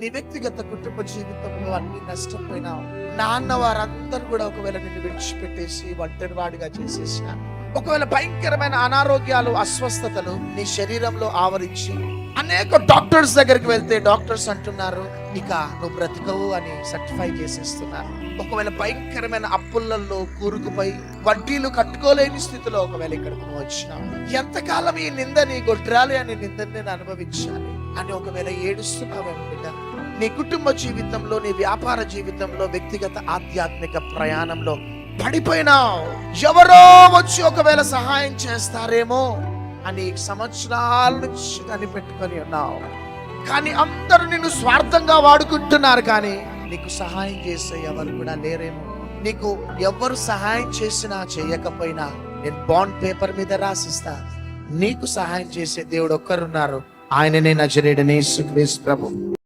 నీ వ్యక్తిగత కుటుంబ జీవితంలో అన్ని నష్టపోయినావు. నాన్న వారందరూ కూడా ఒకవేళ నిన్ను విడిచిపెట్టేసి ఒంటరి వాడిగా చేసేసినారు. ఒకవేళ భయంకరమైన అనారోగ్యాలు, అస్వస్థతలు నీ శరీరంలో ఆవరించి అనేక డాక్టర్స్ దగ్గరికి వెళ్తే డాక్టర్స్ అంటున్నారు ఇక నువ్వు బ్రతకవు అని సర్టిఫై చేసేస్తున్నారు. ఒకవేళ భయంకరమైన అప్పులలో కూరుకుపోయి వడ్డీలు కట్టుకోలేని స్థితిలో ఒకవేళ ఇక్కడికి నువ్వు వచ్చినావు. ఎంతకాలం ఈ నిందని గొడ్రాలి అని నిందని నేను అనుభవించాలి అని ఒకవేళ ఏడుస్తున్నావేమో బిడ్డ. నీ కుటుంబ జీవితంలో, నీ వ్యాపార జీవితంలో, వ్యక్తిగత ఆధ్యాత్మిక ప్రయాణంలో పడిపోయినావు. ఎవరో వచ్చి ఒకవేళ సహాయం చేస్తారేమో అని సంవత్సరాల నుంచి కనిపెట్టుకొని ఉన్నావు. కానీ అందరూ నిన్ను స్వార్థంగా వాడుకుంటున్నారు. కానీ నీకు సహాయం చేసే ఎవరు కూడా లేరేమో. నీకు ఎవరు సహాయం చేసినా చేయకపోయినా నేను బాండ్ పేపర్ మీద రాసిస్తా, నీకు సహాయం చేసే దేవుడు ఒక్కరున్నారు. ఆయననే నజరేయుడైన యేసుక్రీస్తు ప్రభు.